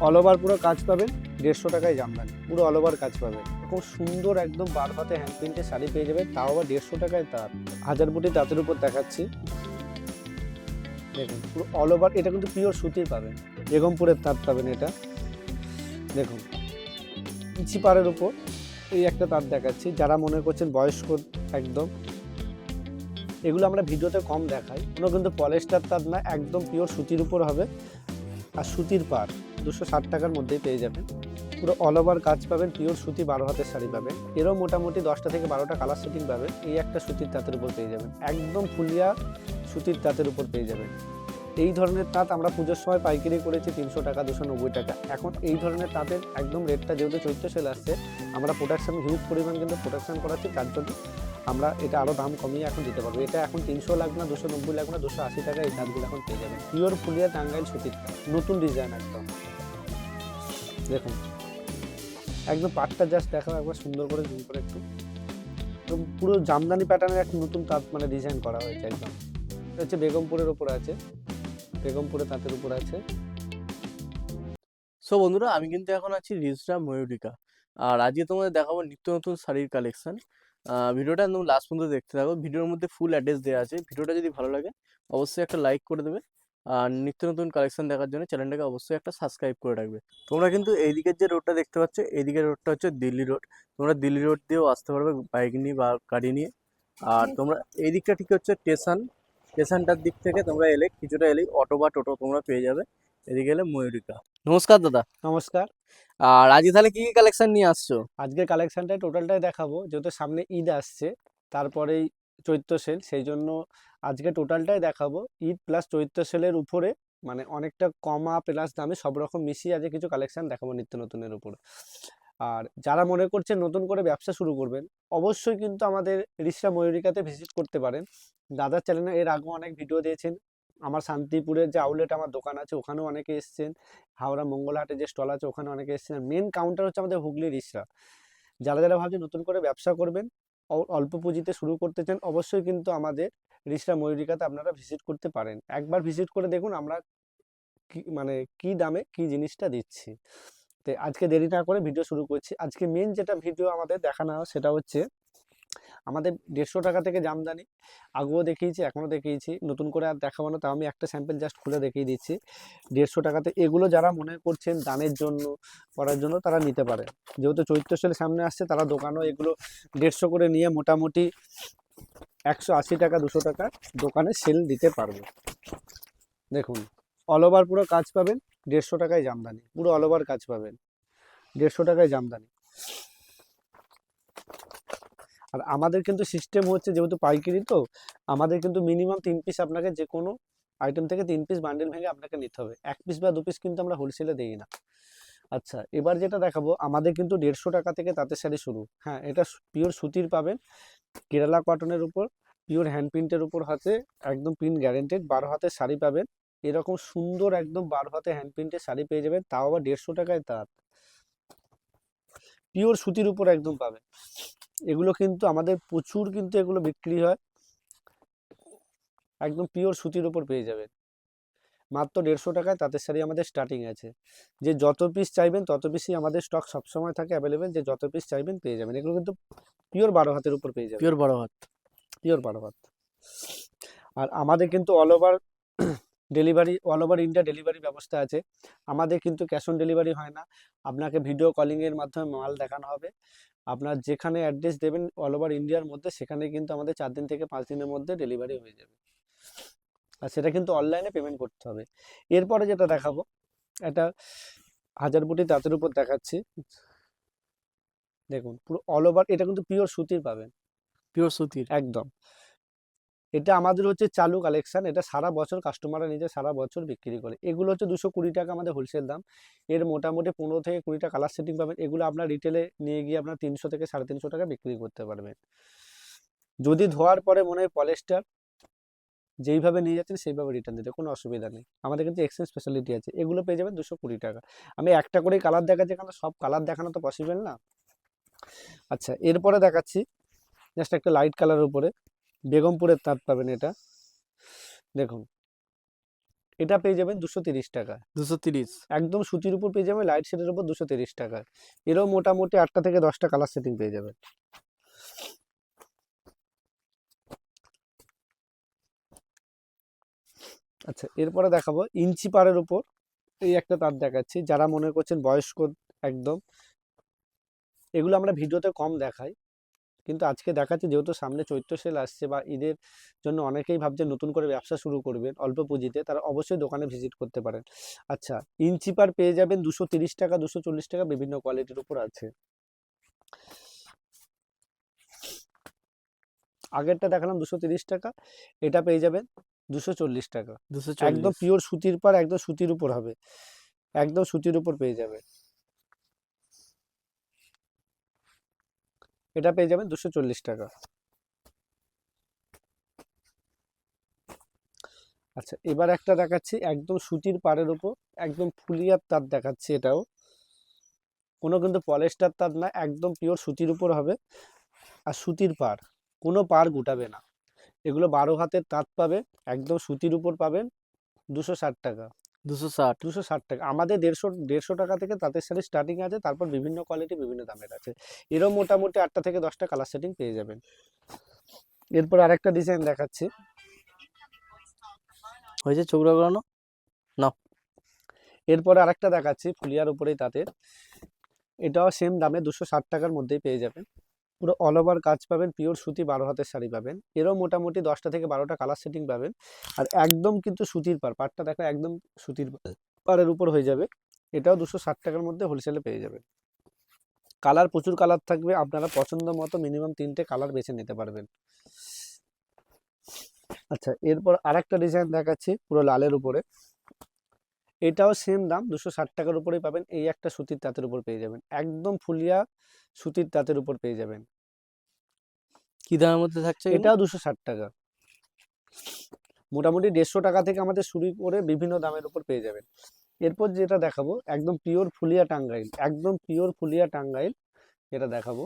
All over পুরো কাজ পাবেন 150 টাকায় জামদানি, পুরো অল ওভার কাজ পাবেন। খুব সুন্দর একদম বার হাতে হ্যান্ড প্রিন্টের শাড়ি পেয়ে যাবেন, তাও আবার 150 টাকায় তাঁত। হাজার বুটি তাঁতের উপর দেখাচ্ছি, দেখুন পুরো অল ওভার। এটা কিন্তু পিওর সুতির পাবেন, বেগমপুরের তাঁত পাবেন এটা। দেখুন ইঞ্চি পাড়ের উপর এই একটা তাঁত দেখাচ্ছি, যারা মনে করছেন বয়স্ক একদম, এগুলো আমরা ভিডিওতে কম দেখাই। কোনো কিন্তু পলেস্টার তাঁত না, একদম পিওর সুতির উপর হবে। আর সুতির পাড় 260 টাকার মধ্যেই পেয়ে যাবেন। পুরো অল ওভার কাজ পাবেন, পিওর সুতি 12 হাতের শাড়ি পাবেন। এরও মোটামুটি 10টা থেকে 12টা কালার সেটিং পাবেন। এই একটা সুতির তাঁতের উপর পেয়ে যাবেন, একদম ফুলিয়া সুতির তাঁতের উপর পেয়ে যাবেন। এই ধরনের তাঁত আমরা পুজোর সময় পাইকারি করেছি 300 টাকা, 290 টাকা। এখন এই ধরনের তাঁতের একদম রেটটা যেহেতু চৈত্র সেল আসছে, আমরা প্রোডাকশন হিউজ পরিমাণ কিন্তু প্রোডাকশন করাচ্ছি, তার জন্য আমরা এটা আরও দাম কমিয়ে এখন দিতে পারবো। এটা এখন 300 লাগবে না, 290 লাগবে না, 280 টাকা এই তাঁতগুলো এখন পেয়ে যাবেন। পিওর ফুলিয়া টাঙ্গাইল সুতির তাঁত, নতুন ডিজাইন একদম। দেখুন একদম পাটটা জাস্ট দেখাও একবার সুন্দর করে জুম করে একটু, পুরো জামদানি প্যাটার্নের একটা নতুন তাঁত মানে ডিজাইন করা হয়েছে একদম। এটা হচ্ছে বেগমপুরের ওপর আছে, বেগমপুরে তাঁতের উপর আছে। সো বন্ধুরা, আমি কিন্তু এখন আছি রিজরা ময়ূরিকা। আর আজকে তোমাদের দেখাবো নিত্য নতুন শাড়ির কালেকশন। ভিডিওটা একদম লাস্ট পর্যন্ত দেখতে থাকো। ভিডিওর মধ্যে ফুল অ্যাড্রেস দেওয়া আছে। ভিডিওটা যদি ভালো লাগে অবশ্যই একটা লাইক করে দেবে। আর নিত্য নতুন কালেকশন দেখার জন্য চ্যানেলটাকে অবশ্যই একটা সাবস্ক্রাইব করে রাখবে। তোমরা কিন্তু এইদিকের যে রোডটা দেখতে পাচ্ছ, এইদিকের রোডটা হচ্ছে দিল্লি রোড। তোমরা দিল্লি রোড দিয়েও আসতে পারবে বাইক নিয়ে বা গাড়ি নিয়ে। আর তোমরা এই দিকটা ঠিক হচ্ছে স্টেশনটার দিক থেকে তোমরা এলে কিছুটা এলেই অটো বা টোটো তোমরা পেয়ে যাবে। এদিকে এলে ময়ূরিকা। নমস্কার দাদা। নমস্কার। আর আজকে তাহলে কি কি কালেকশন নিয়ে আসছো? আজকের কালেকশনটাই টোটালটাই দেখাবো, যেহেতু সামনে ঈদ আসছে, তারপরেই চৈত্র সেল, সেই জন্য আজকে টোটালটাই দেখাবো। ঈদ প্লাস চৈত্র সেলের উপরে মানে অনেকটা কমা প্লাস দামে সব রকম মিশিয়ে আজকে কিছু কালেকশন দেখাবো নিত্য নতুনের উপর। আর যারা মনে করছেন নতুন করে ব্যবসা শুরু করবেন, অবশ্যই কিন্তু আমাদের রিসরা ময়ূরিকাতে ভিজিট করতে পারেন। দাদার চ্যানেলে এর আগেও অনেক ভিডিও দিয়েছেন। আমার শান্তিপুরের যে আউটলেট আমার দোকান আছে, ওখানেও অনেকে এসছেন। হাওড়া মঙ্গলহাটে যে স্টল আছে, ওখানে অনেকে এসছেন। মেন কাউন্টার হচ্ছে আমাদের হুগলি রিসরা। যারা যারা ভাবছেন নতুন করে ব্যবসা করবেন, অল্প পুঁজিতে শুরু করতে চান, অবশ্যই কিন্তু আমাদের রিসরা ময়ূরিকাতে আপনারা ভিজিট করতে পারেন। একবার ভিজিট করে দেখুন আমরা কি মানে কি দামে কি জিনিসটা দিচ্ছি। তো আজকে দেরি না করে ভিডিও শুরু করছি। আজকে মেন যেটা ভিডিও আমাদের দেখানো সেটা হচ্ছে আমাদের 150 টাকা থেকে জামদানি। আগেও দেখিয়েছি, এখনও দেখিয়েছি, নতুন করে আর দেখাবো না। তাও আমি একটা স্যাম্পল জাস্ট খুলে দেখিয়ে দিচ্ছি। 150 টাকাতে এগুলো যারা মনে করছেন দানের জন্য করার জন্য তারা নিতে পারে। যেহেতু চৈত্র সেল সামনে আসছে, তারা দোকানেও এগুলো 150 করে নিয়ে মোটামুটি 180 টাকা 200 টাকা দোকানে সেল দিতে পারবে। দেখুন অল ওভার পুরো কাজ পাবেন, 150 টাকায় জামদানি, পুরো অল ওভার কাজ পাবেন, 150 টাকায় জামদানি। আর আমাদের কিন্তু সিস্টেম হচ্ছে, যেহেতু পাইকারি, তো আমাদের কিন্তু মিনিমাম 3 পিস আপনাকে যে কোনো আইটেম থেকে 3 পিস বান্ডেল ভেঙে আপনাকে নিতে হবে। 1 পিস বা 2 পিস কিন্তু আমরা হোলসেলে দিই না। আচ্ছা, এবার যেটা দেখাবো, আমাদের কিন্তু 150 টাকা থেকে তাঁতের শাড়ি শুরু। হ্যাঁ, এটা পিওর সুতির পাবেন, কেরালা কটনের উপর, পিওর হ্যান্ড প্রিন্টের উপর হাতে, একদম প্রিন্ট গ্যারেন্টেড 12 হাতের শাড়ি পাবেন। এরকম সুন্দর একদম 12 হাতে হ্যান্ড প্রিন্টের শাড়ি পেয়ে যাবেন, তাও আবার 150 টাকায় তাঁত, পিওর সুতির উপর একদম পাবেন। এগুলো কিন্তু আমাদের প্রচুর কিন্তু এগুলো বিক্রি হয়, একদম পিওর সুতির উপর পেয়ে যাবেন। মাত্র 150 টাকায় তাঁতের শাড়ি আমাদের স্টার্টিং আছে। যে যত পিস চাইবেন তত পিসই আমাদের স্টক সবসময় থাকে অ্যাভেলেবেল, যে যত পিস চাইবেন পেয়ে যাবেন। এগুলো কিন্তু পিওর 12 হাতের উপর পেয়ে যাবেন, পিওর 12 হাত। পিওর 12 হাত। আর আমাদের কিন্তু all over delivery, all over India delivery ব্যবস্থা আছে। আমাদের কিন্তু ক্যাশ অন ডেলিভারি হয় না, আপনাকে ভিডিও কলিংয়ের মাধ্যমে মাল দেখানো হবে। আপনার যেখানে অ্যাড্রেস দেবেন অল ওভার ইন্ডিয়ার মধ্যে, সেখানে কিন্তু আমাদের 4 দিন থেকে 5 দিনের মধ্যে ডেলিভারি হয়ে যাবে। আর সেটা কিন্তু অনলাইনে পেমেন্ট করতে হবে। এরপরে যেটা দেখাবো, এটা হাজার বুটি তাঁতের উপর দেখাচ্ছি। দেখুন পুরো অল ওভার, এটা কিন্তু পিওর সুতির পাবেন, পিওর সুতির। একদম। এটা আমাদের হচ্ছে চালু কালেকশন, এটা সারা বছর কাস্টমাররা নিজে সারা বছর বিক্রি করে। এগুলো হচ্ছে 220 টাকা আমাদের হোলসেল দাম। এর মোটামুটি 15 থেকে 20টা কালার সেটিং পাবেন। এগুলো আপনার রিটেলে নিয়ে গিয়ে আপনার 300 থেকে 350 টাকা বিক্রি করতে পারবেন। যদি ধোয়ার পরে মনে হয় পলেস্টার, যেইভাবে নিয়ে যাচ্ছেন সেইভাবে রিটার্ন দিতে কোনো অসুবিধা নেই। আমাদের কিন্তু এক্সচেঞ্জ স্পেশালিটি আছে। এগুলো পেয়ে যাবেন 220 টাকা। আমি একটা করেই কালার দেখাচ্ছি, কারণ সব কালার দেখানো তো পসিবল না। আচ্ছা, এরপরে দেখাচ্ছি জাস্ট একটা লাইট কালারের উপরে বেগমপুরের তাঁত পাবেন এটা। দেখুন এটা পেয়ে যাবেন 230 টাকা। 230। একদম সুতির উপর পেয়ে যাবেন লাইট শেডের উপর 230 টাকা। এরও মোটামুটি 8টা থেকে 10টা কালার সেটিং পেয়ে যাবেন। আচ্ছা, এরপরে দেখাবো ইঞ্চি পাড়ের উপর এই একটা তার দেখাচ্ছি, যারা মনে করছেন বয়স্ক একদম, এগুলো আমরা ভিডিওতে কম দেখাই, কিন্তু আজকে দেখাচ্ছি যেহেতু সামনে চৈত্র সেল আসছে বা ঈদের জন্য অনেকেই ভাবছেন নতুন করে ব্যবসা শুরু করবেন অল্প পুঁজিতে, তারা অবশ্যই দোকানে ভিজিট করতে পারেন। আচ্ছা, ইঞ্চি পার পেয়ে যাবেন 230 টাকা, 240 টাকা, বিভিন্ন কোয়ালিটির উপর আছে। আগেরটা দেখালাম 230 টাকা, এটা পেয়ে যাবেন 240 টাকা। 240। একদম পিওর সুতির পার, একদম সুতির উপর হবে, একদম সুতির উপর পেয়ে যাবে। এটা পেয়ে যাবেন 240 টাকা। আচ্ছা, এবার একটা দেখাচ্ছি একদম সুতির পাড়ের উপর, একদম ফুলিয়ার তার দেখাচ্ছি। এটাও কোনো কিন্তু পলেস্টার তার না, একদম পিওর সুতির উপর হবে, আর সুতির পাড়, কোনো পাড় গুটাবে না। এগুলো 12 হাতের তাঁত পাবে, একদম সুতির উপর পাবেন 260 টাকা। 260। 260 টাকা। আমাদের 150 টাকা থেকে তাঁতের শাড়ি স্টার্টিং আছে, তারপর বিভিন্ন কোয়ালিটি বিভিন্ন দামের আছে। এরও মোটামুটি 8টা থেকে 10টা কালার সেটিং পেয়ে যাবেন। এরপর আরেকটা ডিজাইন দেখাচ্ছি। হয়েছে চোখ রাগানো না। এরপর আরেকটা দেখাচ্ছি ফুলিয়ার উপরেই তাঁতের, এটাও সেম দামে 260 টাকার মধ্যেই পেয়ে যাবেন। পুরো অল ওভার কাজ পাবেন, পিওর সুতি 12 হাতের শাড়ি পাবেন। এরও মোটামুটি 10টা থেকে 12টা কালার সেটিং পাবেন। আর একদম কিন্তু সুতির পাড়টা দেখো, একদম সুতির পাড়ের উপর হয়ে যাবে। এটাও 260 টাকার মধ্যে হোলসেলে পেয়ে যাবেন। কালার প্রচুর কালার থাকবে, আপনারা পছন্দ মতো মিনিমাম 3টে কালার বেছে নিতে পারবেন। আচ্ছা, এরপর আরেকটা ডিজাইন দেখাচ্ছি পুরো লালের উপরে, এটাও সেম দাম 260 টাকার উপরেই পাবেন। এই একটা সুতির তাঁতের উপর পেয়ে যাবেন, একদম ফুলিয়া সুতির তাঁতের উপর পেয়ে যাবেন। কি দামের মধ্যে থাকছে এগুলো? এটাও 260 টাকা। মোটামুটি 150 টাকা থেকে আমাদের শুরু করে বিভিন্ন দামের উপর পেয়ে যাবেন। এরপর যেটা দেখাবো একদম পিওর ফুলিয়া টাঙ্গাইল, একদম পিওর ফুলিয়া টাঙ্গাইল, এটা দেখাবো।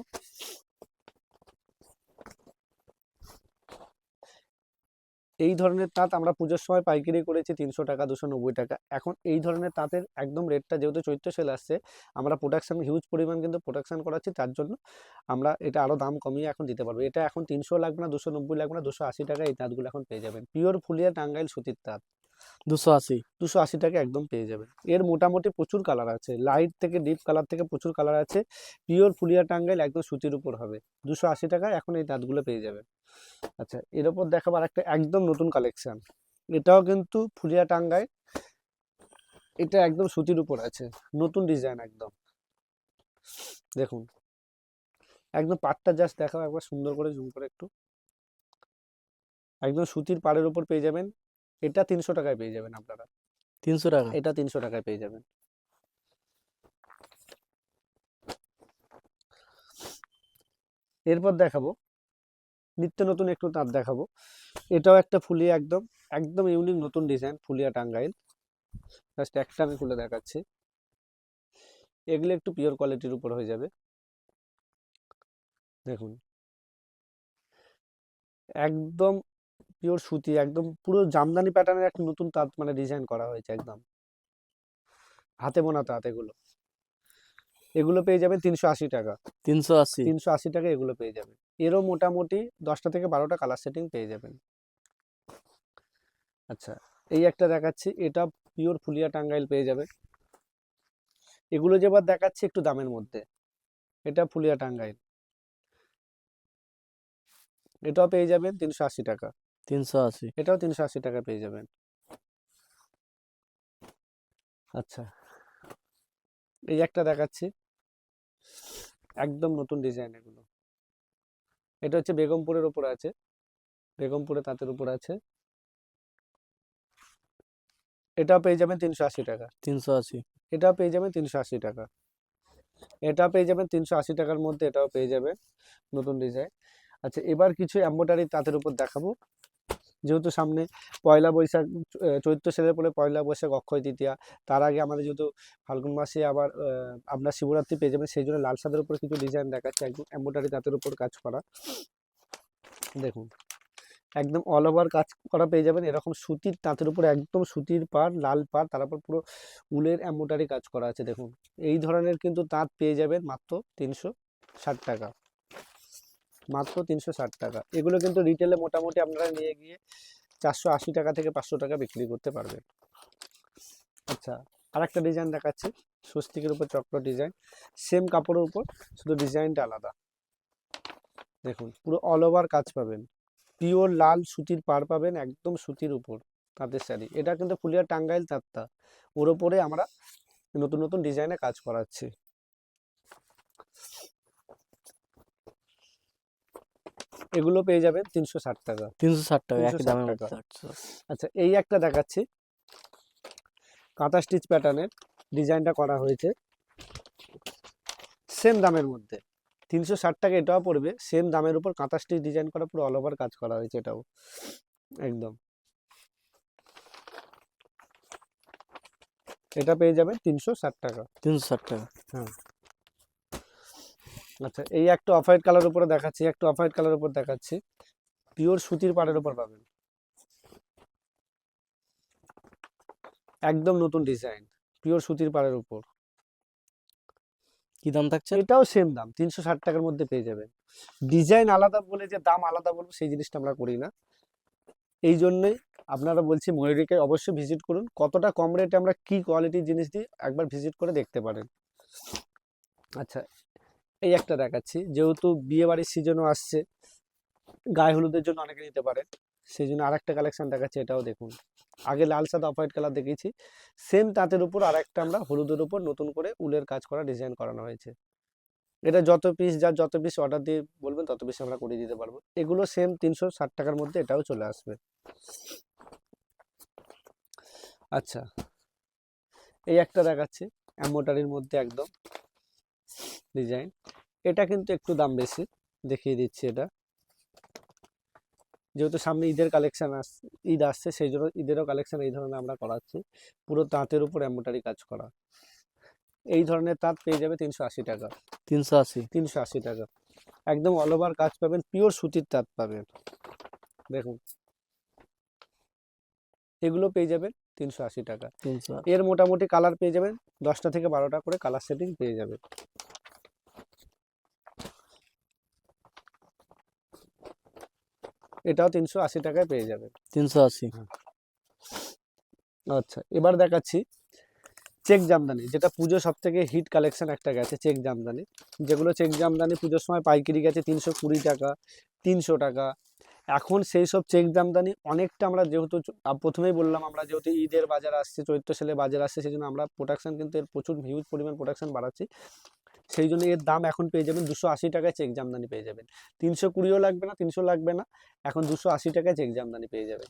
এই ধরনের তাঁত আমরা পুজোর সময় পাইকারি করেছি 300 টাকা, 290 টাকা। এখন এই ধরনের তাঁতের একদম রেটটা যেহেতু চৈত্র সেল আসছে, আমরা প্রোডাকশন হিউজ পরিমাণ কিন্তু প্রোডাকশন করাচ্ছি, তার জন্য আমরা এটা আরও দাম কমিয়ে এখন দিতে পারবো। এটা এখন 300 লাগবে না, 290 লাগবে না, 280 টাকা এই তাঁতগুলো এখন পেয়ে যাবেন। পিওর ফুলিয়া টাঙ্গাইল সুতির তাঁত 280। 280 টাকা একদম পেয়ে যাবেন। এর মোটামুটি প্রচুর কালার আছে, লাইট থেকে ডিপ কালার থেকে প্রচুর কালার আছে। পিওর ফুলিয়া টাঙ্গাইল একদম সুতির উপর হবে, 280 টাকায় এখন এই তাঁতগুলো পেয়ে যাবেন। আচ্ছা, এর ওপর দেখাবো একটা একদম নতুন কালেকশন, এটাও কিন্তু ফুলিয়া টাঙ্গাইল, এটা একদম সুতির উপর আছে, নতুন ডিজাইন একদম। দেখুন একদম পাটটা জাস্ট দেখাও একবার সুন্দর করে জুম করে একটু, একদম সুতির পাড়ের উপর পেয়ে যাবেন। এটা 300 টাকায় পেয়ে যাবেন আপনারা, 300 টাকা। এটা 300 টাকায় পেয়ে যাবেন। এরপর দেখাবো নিত্য নতুন একটু তাঁত দেখাবো, এটাও একটা ফুলিয়া একদম, একদম ইউনিক নতুন ডিজাইন ফুলিয়া টাঙ্গাইল। জাস্ট একটা আমি খুলে দেখাচ্ছি, এগুলো একটু পিওর কোয়ালিটির উপর হয়ে যাবে। দেখুন একদম পিওর সুতি, একদম পুরো জামদানি প্যাটার্নের একটা নতুন তাঁত মানে ডিজাইন করা হয়েছে, একদম হাতে বোনা তাঁত এগুলো। এগুলো পেয়ে যাবেন 380 টাকা। 380। 380 টাকা এগুলো পেয়ে যাবেন। এরও মোটামুটি 10টা থেকে 12টা কালার সেটিং পেয়ে যাবেন। আচ্ছা, এই একটা দেখাচ্ছি, এটা পিওর ফুলিয়া টাঙ্গাইল পেয়ে যাবে। এগুলো যেবার দেখাচ্ছি একটু দামের মধ্যে, এটা ফুলিয়া টাঙ্গাইল, এটাও পেয়ে যাবেন 380 টাকা। 380। এটাও 380 টাকা পেয়ে যাবেন। আচ্ছা, এই একটা দেখাচ্ছি একদম নতুন ডিজাইন এগুলো, এটা হচ্ছে বেগমপুরের উপর আছে, বেগমপুরে তাঁতের উপর আছে, এটাও পেয়ে যাবেন 380 টাকা। 380। এটাও পেয়ে যাবেন 380 টাকা। এটা পেয়ে যাবেন 380 টাকার মধ্যে, এটাও পেয়ে যাবেন নতুন ডিজাইন। আচ্ছা, এবার কিছু এমব্রয়ডারি তাঁতের উপর দেখাবো, যেহেতু সামনে পয়লা বৈশাখ, চৈত্র সেলের পরে পয়লা বৈশাখ, অক্ষয় তৃতীয়া, তার আগে আমাদের যেহেতু ফাল্গুন মাসে আবার আপনার শিবরাত্রি পেয়ে যাবেন, সেই জন্য লাল সাদের উপর কিছু ডিজাইন দেখাচ্ছে একদম এমব্রয়ডারি তাঁতের উপর কাজ করা। দেখুন একদম অল ওভার কাজ করা পেয়ে যাবেন, এরকম সুতির তাঁতের উপর একদম সুতির পাড়, লাল পাড়, তারপর পুরো উলের এম্ব্রয়ডারি কাজ করা আছে। দেখুন এই ধরনের কিন্তু তাঁত পেয়ে যাবেন মাত্র 360 টাকা, মাত্র 360 টাকা। এগুলো কিন্তু রিটেলে মোটামুটি আপনারা নিয়ে গিয়ে 480 টাকা থেকে 500 টাকা বিক্রি করতে পারবেন। আচ্ছা, আর একটা ডিজাইন দেখাচ্ছি, স্বস্তিকের উপর চক্র ডিজাইন, সেম কাপড়ের উপর, শুধু ডিজাইনটা আলাদা। দেখুন পুরো অল ওভার কাজ পাবেন, পিওর লাল সুতির পাড় পাবেন, একদম সুতির উপর তাঁতের শাড়ি। এটা কিন্তু ফুলিয়া টাঙ্গাইল তাঁতটা, ওর ওপরে আমরা নতুন নতুন ডিজাইনে কাজ করাচ্ছি। এগুলো পেয়ে যাবেন 360 টাকা, 360 টাকা, একই 360 দামের টাকা। মধ্যে থাকছে। আচ্ছা, এই একটা দেখাচ্ছি, কাঁথা স্টিচ প্যাটার্নের ডিজাইনটা করা হয়েছে, সেম দামের মধ্যে 360 টাকা এটাও পড়বে, সেম দামের উপর কাঁথা স্টিচ ডিজাইন করা, পুরো অল ওভার কাজ করা হয়েছে এটাও একদম। এটা পেয়ে যাবেন 360 টাকা। 360 টাকা। হ্যাঁ। আচ্ছা, এই একটা অফ হোয়াইট কালার উপরে দেখাচ্ছি, একটা অফ হোয়াইট কালার উপর দেখাচ্ছি, পিওর সুতির পাড়ের উপর পাবেন, একদম নতুন ডিজাইন, পিওর সুতির পাড়ের উপর। কি দাম থাকছে? এটাও সেম দাম, 360 টাকার মধ্যে পেয়ে যাবেন। ডিজাইন আলাদা বলে যে দাম আলাদা বলবো সেই জিনিসটা আমরা করি না, এই জন্যই আপনারা বলছি ময়ূরীকে অবশ্যই ভিজিট করুন। কতটা কম রেটে আমরা কি কোয়ালিটির জিনিস দিই একবার ভিজিট করে দেখতে পারেন। আচ্ছা, এই একটা দেখাচ্ছি, যেহেতু বিয়ে বাড়ির সিজনও আসছে, গায়ে হলুদের জন্য অনেকে নিতে পারেন, সেই জন্য আর একটা কালেকশন দেখাচ্ছি, এটাও দেখুন। আগে লাল সাদা অফ হোয়াইট কালার দেখিয়েছি, সেম তাঁতের উপর আর একটা আমরা হলুদের উপর নতুন করে উলের কাজ করা ডিজাইন করানো হয়েছে। এটা যত পিস যার যত পিস অর্ডার দিয়ে বলবেন তত পিস আমরা করে দিতে পারবো। এগুলো সেম 360 টাকার মধ্যে এটাও চলে আসবে। আচ্ছা, এই একটা দেখাচ্ছি এমব্রয়ডারির মধ্যে একদম ডিজাইন, এটা কিন্তু একটু দাম বেশি, দেখিয়ে দিচ্ছি। এটা যেহেতু সামনে ঈদের কালেকশন ঈদ আসছে, সেই জন্য ঈদেরও কালেকশন এই ধরনের আমরা করাচ্ছি, পুরো তাঁতের উপর এমব্রয়ডারি কাজ করা। এই ধরনের তাঁত পেয়ে যাবে 380 টাকা, 380। 380 টাকা, একদম অল ওভার কাজ পাবেন, পিওর সুতির তাঁত পাবেন। দেখুন এগুলো পেয়ে যাবেন 380 টাকা। 380। এর মোটামুটি কালার পেয়ে যাবেন 10টা থেকে 12টা করে কালার সেটিং পেয়ে যাবেন। এটাও 380 টাকায় পেয়ে যাবেন। 380। আচ্ছা, এবার দেখাচ্ছি চেক জামদানি, যেটা পুজো সব থেকে হিট কালেকশন একটা গেছে, চেক জামদানি। যেগুলো চেক জামদানি পুজোর সময় পাইকারি গেছে 320 টাকা, 300 টাকা। এখন সেই সব চেক জামদানি অনেকটা আমরা যেহেতু প্রথমেই বললাম, আমরা যেহেতু ঈদের বাজার আসছে, চৈত্র সেলে বাজার আসছে, সেই জন্য আমরা প্রোডাকশন কিন্তু এর প্রচুর হিউজ পরিমাণ প্রোডাকশন বাড়াচ্ছি। সেই জন্য এর দাম এখন পেয়ে যাবেন 280 টাকায় চেক জামদানি পেয়ে যাবেন। 320ও লাগবে না, 300 লাগবে না, এখন 280 টাকায় চেক জামদানি পেয়ে যাবেন।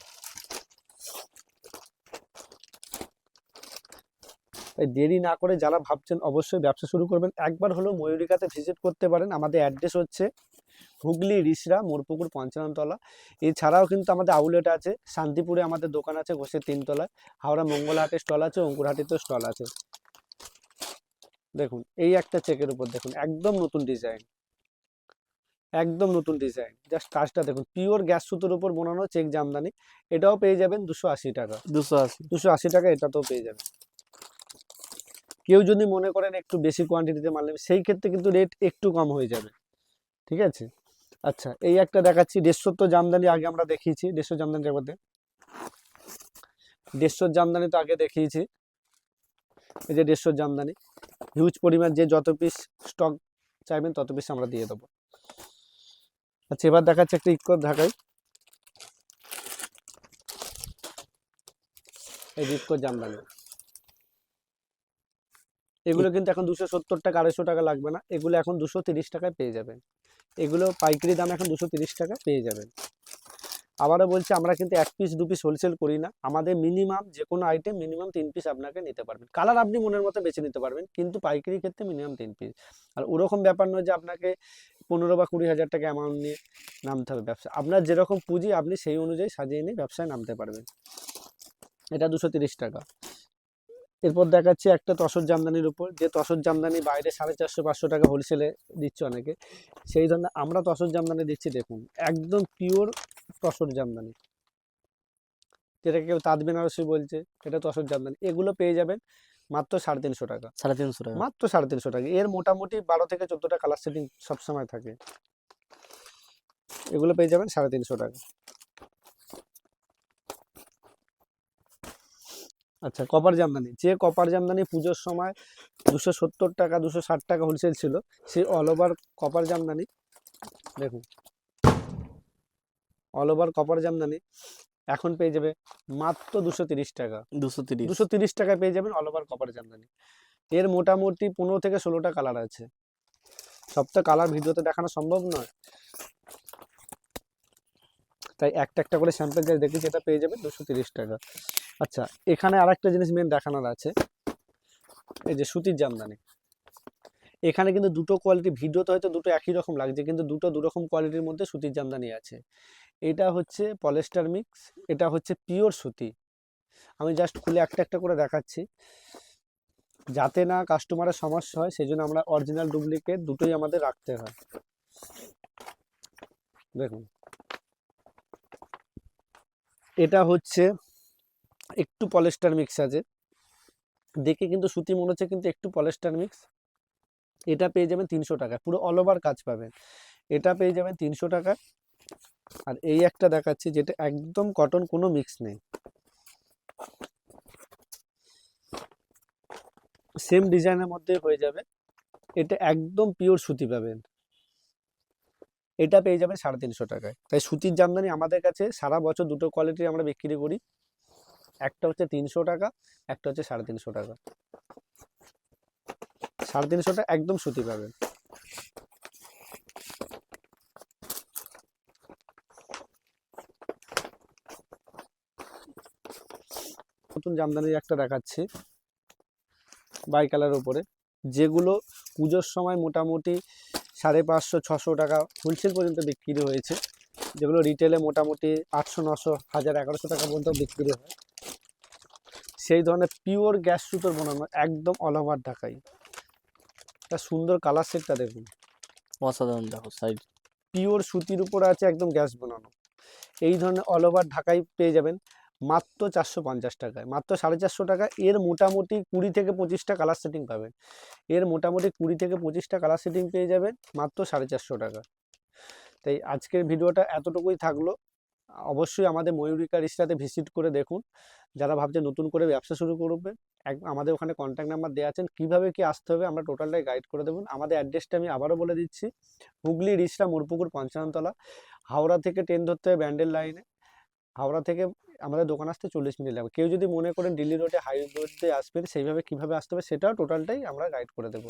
তাই দেরি না করে যারা ভাবছেন অবশ্যই ব্যবসা শুরু করবেন, একবার হলেও ময়ূরিকাতে ভিজিট করতে পারেন। আমাদের অ্যাড্রেস হচ্ছে হুগলি রিসরা মোরপুকুর 55 তলা। এছাড়াও কিন্তু আমাদের আউটলেট আছে, শান্তিপুরে আমাদের দোকান আছে ঘোষের 3 তলায়, হাওড়া মঙ্গলহাটে স্টল আছে, অঙ্কুরহাটিতেও স্টল আছে। দেখুন এই একটা চেকের উপর দেখুন, একদম নতুন ডিজাইন, একদম নতুন ডিজাইন, জাস্ট কাজটা দেখুন, পিওর গ্যাস সুতোর উপর বানানো চেক জামদানি। এটাও পেয়ে যাবেন 280 টাকা, 280। 280 টাকা এটাতেও পেয়ে যাবেন। কেউ যদি মনে করেন একটু বেশি কোয়ান্টিটিতে মাল নেবে, সেই ক্ষেত্রে কিন্তু রেট একটু কম হয়ে যাবে, ঠিক আছে। আচ্ছা, এই একটা দেখাচ্ছি 150 জামদানি, আগে আমরা দেখিয়েছি 150 জামদানি, একবার 150 জামদানি তো আগে দেখিয়েছি। এই যে 150 জামদানি, হিউজ পরিমাণ, যে যত পিস স্টক চাইবেন তত পিস আমরা দিয়ে দেবো। আচ্ছা, এবার দেখাচ্ছি একটা ইকো ঢাকাই, এই ইকো জামদানি, এগুলো কিন্তু এখন 270 টাকা 250 টাকা লাগবে না, এগুলো এখন 230 টাকায় পেয়ে যাবেন। এগুলো পাইকারি দাম এখন 230 টাকা পেয়ে যাবেন। আবারও বলছি, আমরা কিন্তু 1 পিস 2 পিস হোলসেল করি না, আমাদের মিনিমাম যে কোনো আইটেম মিনিমাম 3 পিস আপনাকে নিতে পারবেন। কালার আপনি মনের মতো বেছে নিতে পারবেন, কিন্তু পাইকারি ক্ষেত্রে মিনিমাম 3 পিস। আর ওরকম ব্যাপার নয় যে আপনাকে 15 বা 20 হাজার টাকা অ্যামাউন্ট নিয়ে নামতে হবে ব্যবসা, আপনার যেরকম পুঁজি আপনি সেই অনুযায়ী সাজিয়ে নিয়ে ব্যবসায় নামতে পারবেন। এটা 230 টাকা। এরপর দেখাচ্ছি একটা তসর জামদানির উপর, যে তসর জামদানি বাইরে 450-500 টাকা হোলসেলে দিচ্ছে অনেকে, সেই ধরনের আমরা তসর জামদানি দিচ্ছি। দেখুন একদম পিওর তসর জামদানি, যেটাকে কেউ তাঁত বেনারসি বলছে, এটা তসর জামদানি। এগুলো পেয়ে যাবেন মাত্র 350 টাকা, 350 টাকা। মাত্র 350 টাকা। এর মোটামুটি 12 থেকে 14টা কালার সেটিং সবসময় থাকে। এগুলো পেয়ে যাবেন 350 টাকা। আচ্ছা, কপার জামদানি, যে কপার জামদানি পুজোর সময় 270 টাকা 260 টাকা হোলসেল ছিল, সেই অল ওভার কপার জামদানি দেখুন, অল ওভার কপার জামদানি এখন পেয়ে যাবে মাত্র 230 টাকা। 230। 230 টাকায় পেয়ে যাবেন অল ওভার কপার জামদানি। এর মোটামুটি 15 থেকে 16টা কালার আছে, সবটা কালার ভিডিওতে দেখানো সম্ভব নয়, তাই একটা একটা করে স্যাম্পল যা দেখেছি এটা পেয়ে যাবেন 230 টাকা। আচ্ছা, এখানে আরেকটা জিনিস মেন দেখানোর আছে, এই যে সুতির জামদানি। এখানে কিন্তু দুটো কোয়ালিটি, ভিডিওতে হয়তো দুটো একই রকম লাগছে, কিন্তু দুটো দুরকম কোয়ালিটির মধ্যে সুতির জামদানি আছে। এটা হচ্ছে পলিস্টার মিক্স, এটা হচ্ছে পিওর সুতি। আমি জাস্ট খুলে একটা একটা করে দেখাচ্ছি, যাতে না কাস্টমারের সমস্যা হয়, সেই জন্য আমরা অরিজিনাল ডুপ্লিকেট দুটোই আমাদের রাখতে হয়। দেখুন, এটা হচ্ছে একটু পলিস্টার মিক্স আছে, দেখে কিন্তু সুতি মনে হচ্ছে, কিন্তু একটু পলিস্টার মিক্স। এটা পেয়ে যাবেন 300 টাকা, পুরো অল ওভার কাজ পাবেন। এটা পেয়ে যাবেন 300 টাকা। আর এই একটা দেখাচ্ছি, যেটা একদম কটন, কোনো মিক্স নেই, সেম ডিজাইনের মধ্যে হয়ে যাবে। এটা একদম পিওর সুতি পাবেন, এটা পেয়ে যাবেন 350 টাকায়। তাই সুতির জামদানি আমাদের কাছে সারা বছর দুটো কোয়ালিটি আমরা বিক্রি করি, একটা হচ্ছে 300 টাকা, একটা হচ্ছে 350 টাকা। 350 টাকা একদম সুতি পাবেন। নতুন জামদানির একটা দেখাচ্ছি বাই কালারের উপরে, যেগুলো পুজোর সময় মোটামুটি 550 600 টাকা হোলসেল পর্যন্ত বিক্রি হয়েছে, যেগুলো রিটেলে মোটামুটি 800 900 1000 1100 টাকা পর্যন্ত বিক্রি হয়। সেই ধরনের পিওর গ্যাস সুতোর বানানো, একদম অল ওভার ঢাকাই। একটা সুন্দর কালার সেটটা দেখুন, অসাধারণ, দেখো সাইড। পিওর সুতির উপর আছে একদম গ্যাস বানানো। এই ধরনের অল ওভার ঢাকাই পেয়ে যাবেন মাত্র 450 টাকায়, মাত্র 450 টাকা। এর মোটামুটি 20 থেকে 25টা কালার সেটিং পাবেন, এর মোটামুটি 20 থেকে 25টা কালার সেটিং পেয়ে যাবেন মাত্র 450 টাকা। তাই আজকের ভিডিওটা এতটুকুই থাকলো। অবশ্যই আমাদের ময়ূরিকা রিস্টাতে ভিজিট করে দেখুন, যারা ভাবছে নতুন করে ব্যবসা শুরু করবে। আমাদের ওখানে কন্ট্যাক্ট নাম্বার দেওয়া আছেন, কীভাবে কি আসতে হবে আমরা টোটালটাই গাইড করে দেবেন। আমাদের অ্যাড্রেসটা আমি আবারও বলে দিচ্ছি, হুগলি রিষ্টা মুরপুকুর 55তলা। হাওড়া থেকে ট্রেন ধরতে হবে ব্যান্ডেল লাইনে, হাওড়া থেকে আমাদের দোকান আসতে 40 মিনিট লাগবে। কেউ যদি মনে করেন দিল্লি রোডে হাই রোড দিয়ে আসবেন, সেইভাবে কীভাবে আসতে হবে সেটাও টোটালটাই আমরা গাইড করে দেবো।